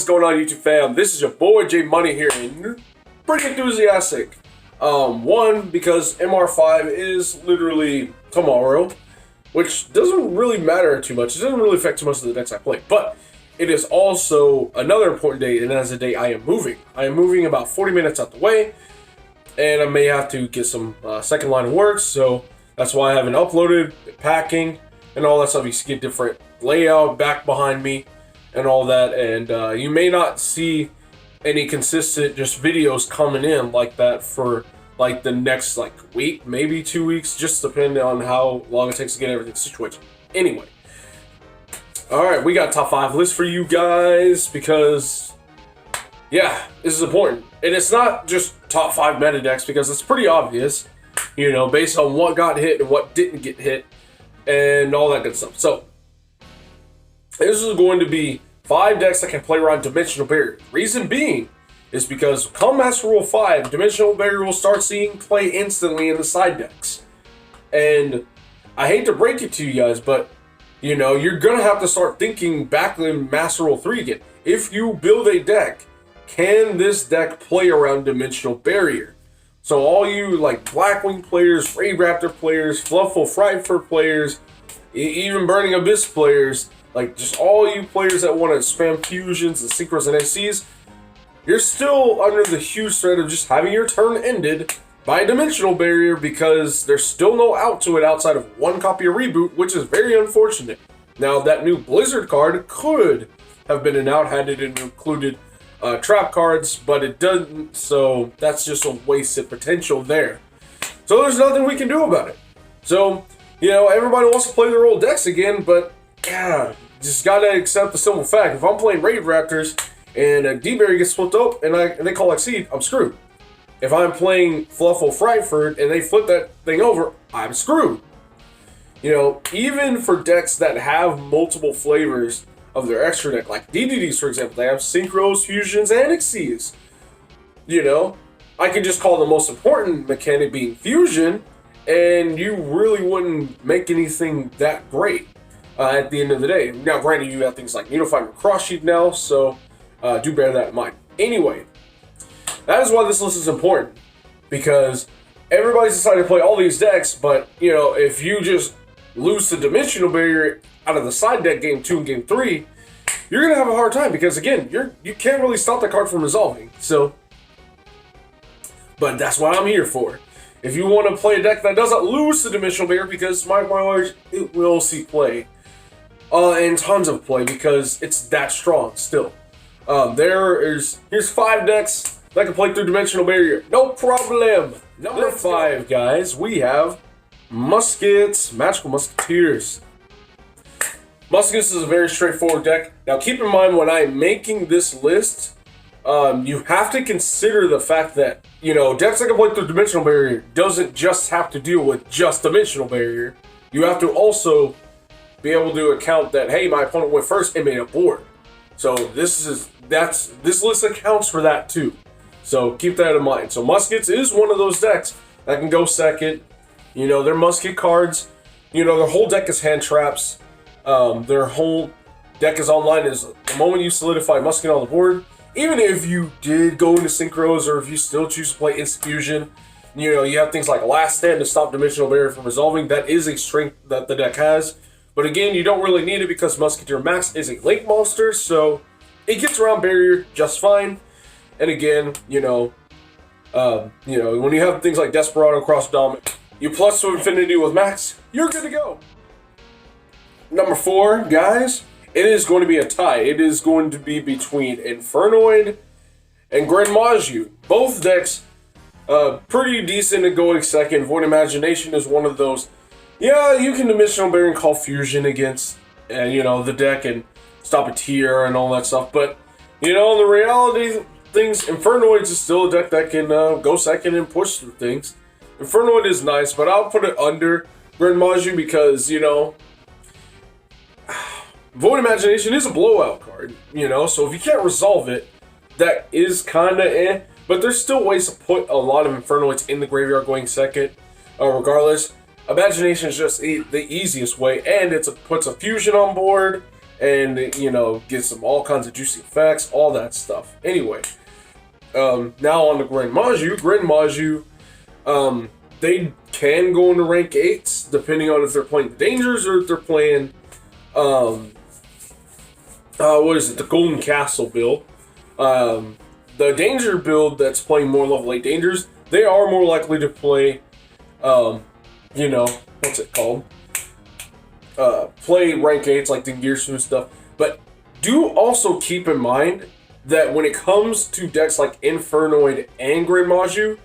is going on, YouTube fam? This is your boy J Money here, and pretty enthusiastic. One, because MR5 is literally tomorrow, which doesn't really matter too much. It doesn't really affect too much of the decks I play, but it is also another important date, and that is the day I am moving. I am moving about 40 minutes out the way, and I may have to get some second line of work, so that's why I haven't uploaded, packing, and all that stuff. You see a different layout back behind me and all that, and you may not see any consistent just videos coming in like that for like the next week, maybe 2 weeks, just depending on how long it takes to get everything situated. Anyway, all right, we got top 5 list for you guys because yeah, this is important, and it's not just top 5 meta decks because it's pretty obvious, you know, based on what got hit and what didn't get hit and all that good stuff. So this is going to be 5 decks that can play around Dimensional Barrier. Reason being is because come Master Rule 5, Dimensional Barrier will start seeing play instantly in the side decks. And I hate to break it to you guys, but you know, you're gonna have to start thinking back in Master Rule 3 again. If you build a deck, can this deck play around Dimensional Barrier? So all you Blackwing players, Raid Raptor players, Fluffle Frightfur players, even Burning Abyss players, just all you players that want to spam fusions and synchros and SCs, you're still under the huge threat of just having your turn ended by a Dimensional Barrier because there's still no out to it outside of 1 copy of Reboot, which is very unfortunate. Now, that new Blizzard card could have been an out had it included trap cards, but it doesn't, so that's just a wasted potential there. So there's nothing we can do about it. So, you know, everybody wants to play their old decks again, but yeah, just gotta accept the simple fact. If I'm playing Raid Raptors and a D-Berry gets flipped up and they call Exceed, I'm screwed. If I'm playing Fluffle Frightfur and they flip that thing over, I'm screwed. You know, even for decks that have multiple flavors of their extra deck, like DDDs for example, they have Synchros, Fusions, and Exceeds. You know, I can just call the most important mechanic being Fusion, and you really wouldn't make anything that great at the end of the day. Now, granted, you have things like Unified and Cross Sheet now, so do bear that in mind. Anyway, that is why this list is important, because everybody's decided to play all these decks, but, you know, if you just lose the Dimensional Barrier out of the side deck game 2 and game 3, you're going to have a hard time, because, again, you can't really stop that card from resolving, so, but that's what I'm here for. If you want to play a deck that doesn't lose the Dimensional Barrier, because my words, it will see play. And tons of play, because it's that strong still. Here's 5 decks that can play through Dimensional Barrier. No problem. Number 5, guys, we have Magical Musketeers. Musketeers is a very straightforward deck. Now keep in mind, when I'm making this list, you have to consider the fact that, you know, decks that can play through Dimensional Barrier doesn't just have to deal with just Dimensional Barrier. You have to also be able to account that, hey, my opponent went first and made a board. So this list accounts for that too. So keep that in mind. So Muskets is one of those decks that can go second. You know, their Musket cards, you know, their whole deck is hand traps. Their whole deck is online is the moment you solidify Musket on the board. Even if you did go into Synchros, or if you still choose to play Instant Fusion, you know, you have things like Last Stand to stop Dimensional Barrier from resolving. That is a strength that the deck has. But again, you don't really need it because Musketeer Max is a link monster, so it gets around Barrier just fine. And again, you know, when you have things like Desperado, Cross Dom, you plus to infinity with Max, you're good to go. Number 4, guys, it is going to be a tie. It is going to be between Infernoid and Grand Maju. Both decks pretty decent at going second. Void Imagination is one of those. Yeah, you can Dimensional Barrier and call Fusion against, you know, the deck and stop a tier and all that stuff. But, you know, the reality things, Infernoid is still a deck that can go second and push through things. Infernoid is nice, but I'll put it under Grand Maju because, you know, Void Imagination is a blowout card, you know, so if you can't resolve it, that is kind of eh. But there's still ways to put a lot of Infernoids in the graveyard going second, regardless. Imagination is just the easiest way, and it puts a fusion on board, and you know, get some all kinds of juicy effects, all that stuff. Anyway, now on to Grand Maju. They can go into rank 8s depending on if they're playing Dangers or if they're playing what is it, the Golden Castle build. The Danger build that's playing more level 8 Dangers, they are more likely to play, you know, what's it called? Play rank 8s like Dingirsu and stuff. But do also keep in mind that when it comes to decks like Infernoid and Grand Maju,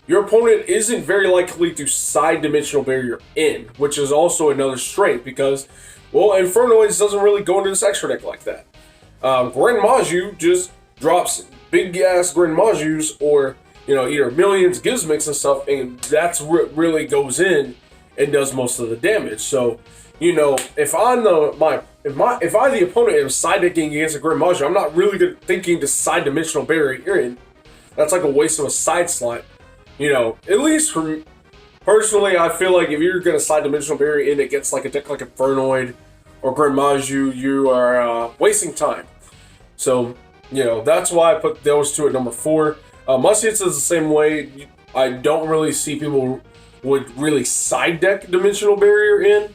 your opponent isn't very likely to side Dimensional Barrier in, which is also another strength because, well, Infernoids doesn't really go into this extra deck like that. Grand Maju just drops big ass Grand Majus or, you know, either millions, Gizmics and stuff, and that's what really goes in and does most of the damage. So, you know, if I the opponent am side decking against a Grand Maju, I'm not really thinking to side Dimensional Barrier in. That's like a waste of a side slot. You know, at least for me, personally, I feel like if you're gonna side Dimensional Barrier in against like a deck like Infernoid or Grand Maju, you are wasting time. So, you know, that's why I put those two at number 4. Musketeers is the same way. I don't really see people would really side deck Dimensional Barrier in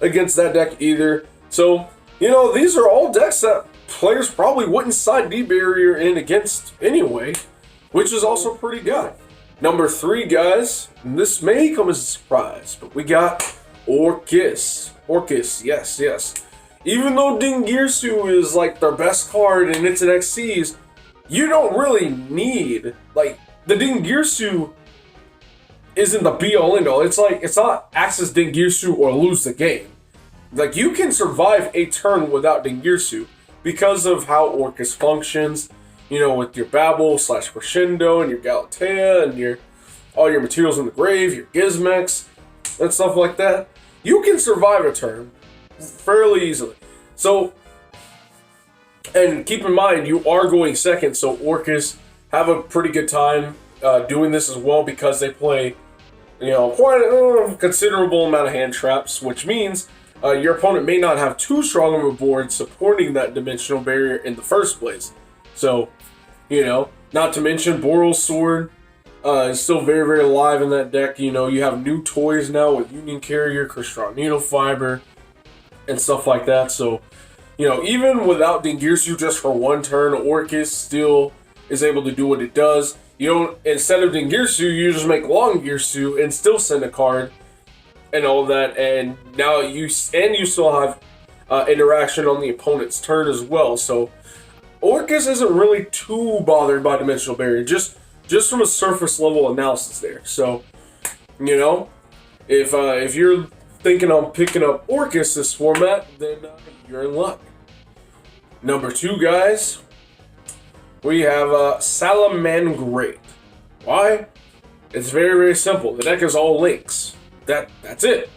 against that deck either. So, you know, these are all decks that players probably wouldn't side D-Barrier in against anyway, which is also pretty good. Number 3, guys, and this may come as a surprise, but we got Orcas. Orcas, yes. Even though Dingirsu is like their best card and it's an XCs, you don't really need, like, the Dingirsu isn't the be-all end-all. It's like, it's not access Dingirsu or lose the game. Like, you can survive a turn without Dingirsu because of how Orcas functions, you know, with your Babel / Crescendo and your Galatea and all your materials in the grave, your Gizmex and stuff like that. You can survive a turn fairly easily. So, and keep in mind, you are going second, so Orcas have a pretty good time doing this as well because they play, you know, quite a considerable amount of hand traps, which means your opponent may not have too strong of a board supporting that Dimensional Barrier in the first place. So, you know, not to mention Boral's Sword is still very, very alive in that deck. You know, you have new toys now with Union Carrier, Crystal Needle Fiber, and stuff like that. So, you know, even without Dingirsu just for one turn, Orcas still is able to do what it does. You don't, instead of Dingirsu, you just make Long Girsu and still send a card and all that. And now you still have interaction on the opponent's turn as well. So, Orcas isn't really too bothered by Dimensional Barrier, just from a surface level analysis there. So, you know, if you're thinking on picking up Orcas this format, then you're in luck. Number 2, guys, we have Salomon Great. Why? It's very, very simple. The deck is all links. That's it.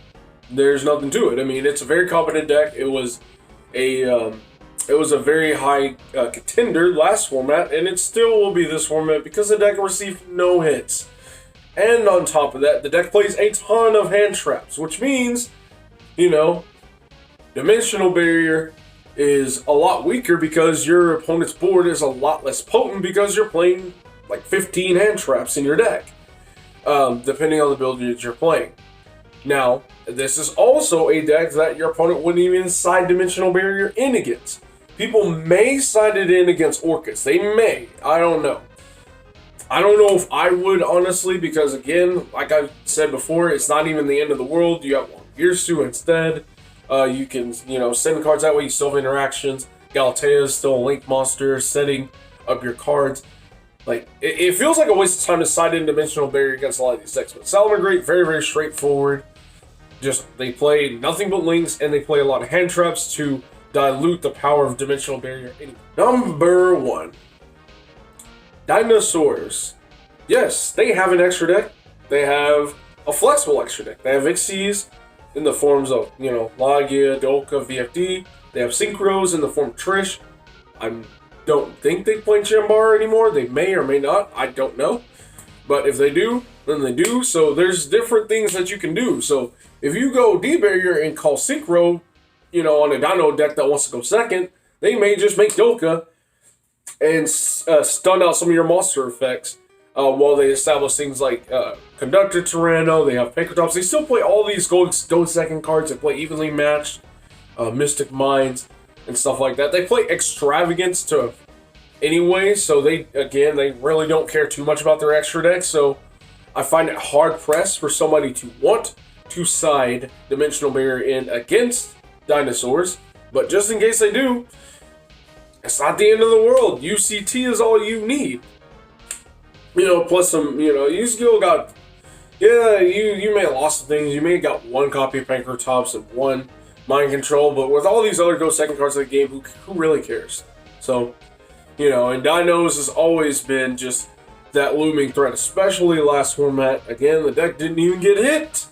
There's nothing to it. I mean, it's a very competent deck. It was a very high contender last format, and it still will be this format because the deck received no hits. And on top of that, the deck plays a ton of hand traps, which means, you know, Dimensional Barrier is a lot weaker because your opponent's board is a lot less potent because you're playing like 15 hand traps in your deck, depending on the build that you're playing. Now, this is also a deck that your opponent wouldn't even side Dimensional Barrier in against. People may side it in against Orcas. They may. I don't know. I don't know if I would, honestly, because, again, like I said before, it's not even the end of the world. You have Girsu instead. You can, you know, send cards that way. You still have interactions. Galatea is still a link monster, setting up your cards. Like, it feels like a waste of time to side in Dimensional Barrier against a lot of these decks. But Salomon Great, very, very straightforward. Just, they play nothing but links, and they play a lot of hand traps to dilute the power of Dimensional Barrier. Number 1. Dinosaurs. Yes, they have an extra deck. They have a flexible extra deck. They have Ixies in the forms of, you know, Lagia, Dolka, VFD. They have Synchros in the form of Trish. I don't think they play Chambara anymore. They may or may not. I don't know. But if they do, then they do. So there's different things that you can do. So if you go D-Barrier and call Synchro, on a Dino deck that wants to go second, they may just make Doka and stun out some of your monster effects while they establish things like Conductor Tyranno. They have Pankratops. They still play all these go second cards. They play Evenly Matched, Mystic Minds, and stuff like that. They play Extravagance to anyway, so they really don't care too much about their extra decks. So I find it hard pressed for somebody to want to side Dimensional Barrier in against Dinosaurs, but just in case they do, it's not the end of the world. UCT is all you need. Plus some, you still got, you may have lost some things. You may have got one copy of Pankratops and one Mind Control, but with all these other go second cards in the game, who really cares? So, and Dinos has always been just that looming threat, especially last format. Again, the deck didn't even get hit,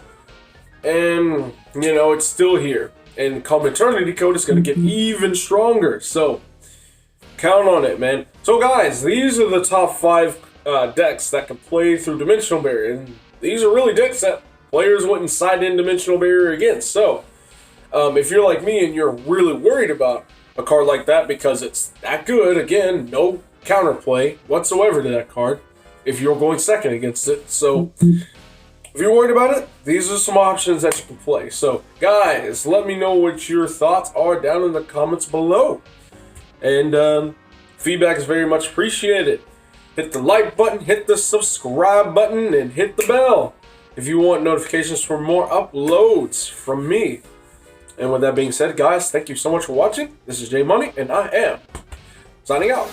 and, it's still here. And come Eternity Code, it's going to get even stronger. So, count on it, man. So, guys, these are the top 5 decks that can play through Dimensional Barrier. And these are really decks that players wouldn't side in Dimensional Barrier against. So, if you're like me and you're really worried about a card like that because it's that good, again, no counterplay whatsoever to that card if you're going second against it. So, if you're worried about it, these are some options that you can play. So, guys, let me know what your thoughts are down in the comments below. And feedback is very much appreciated. Hit the like button, hit the subscribe button, and hit the bell if you want notifications for more uploads from me. And with that being said, guys, thank you so much for watching. This is J Money, and I am signing out.